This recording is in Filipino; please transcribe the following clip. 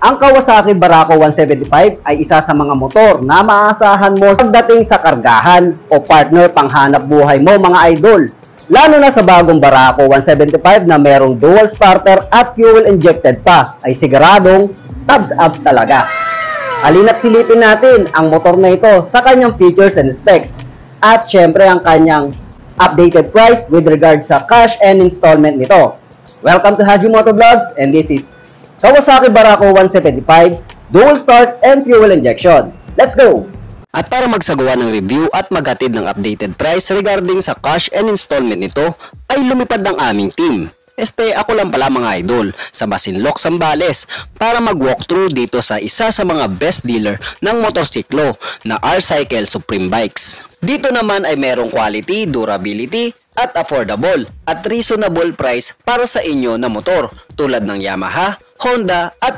Ang Kawasaki Barako 175 ay isa sa mga motor na maaasahan mo pagdating sa kargahan o partner panghanap buhay mo mga idol. Lalo na sa bagong Barako 175 na merong dual starter at fuel injected pa ay siguradong tabs up talaga. Halina't silipin natin ang motor na ito sa kanyang features and specs at syempre ang kanyang updated price with regard sa cash and installment nito. Welcome to Haji Moto Vlogs and this is Kawasaki Barako 175 Dual Start and Fuel Injection. Let's go! At para magsagawa ng review at maghatid ng updated price regarding sa cash and installment nito, ay lumipad ng aming team. Ako lang pala mga idol sa Masinloc, Zambales para mag-walkthrough dito sa isa sa mga best dealer ng motorsiklo na R-Cycle Supreme Bikes. Dito naman ay merong quality, durability at affordable at reasonable price para sa inyo na motor tulad ng Yamaha, Honda at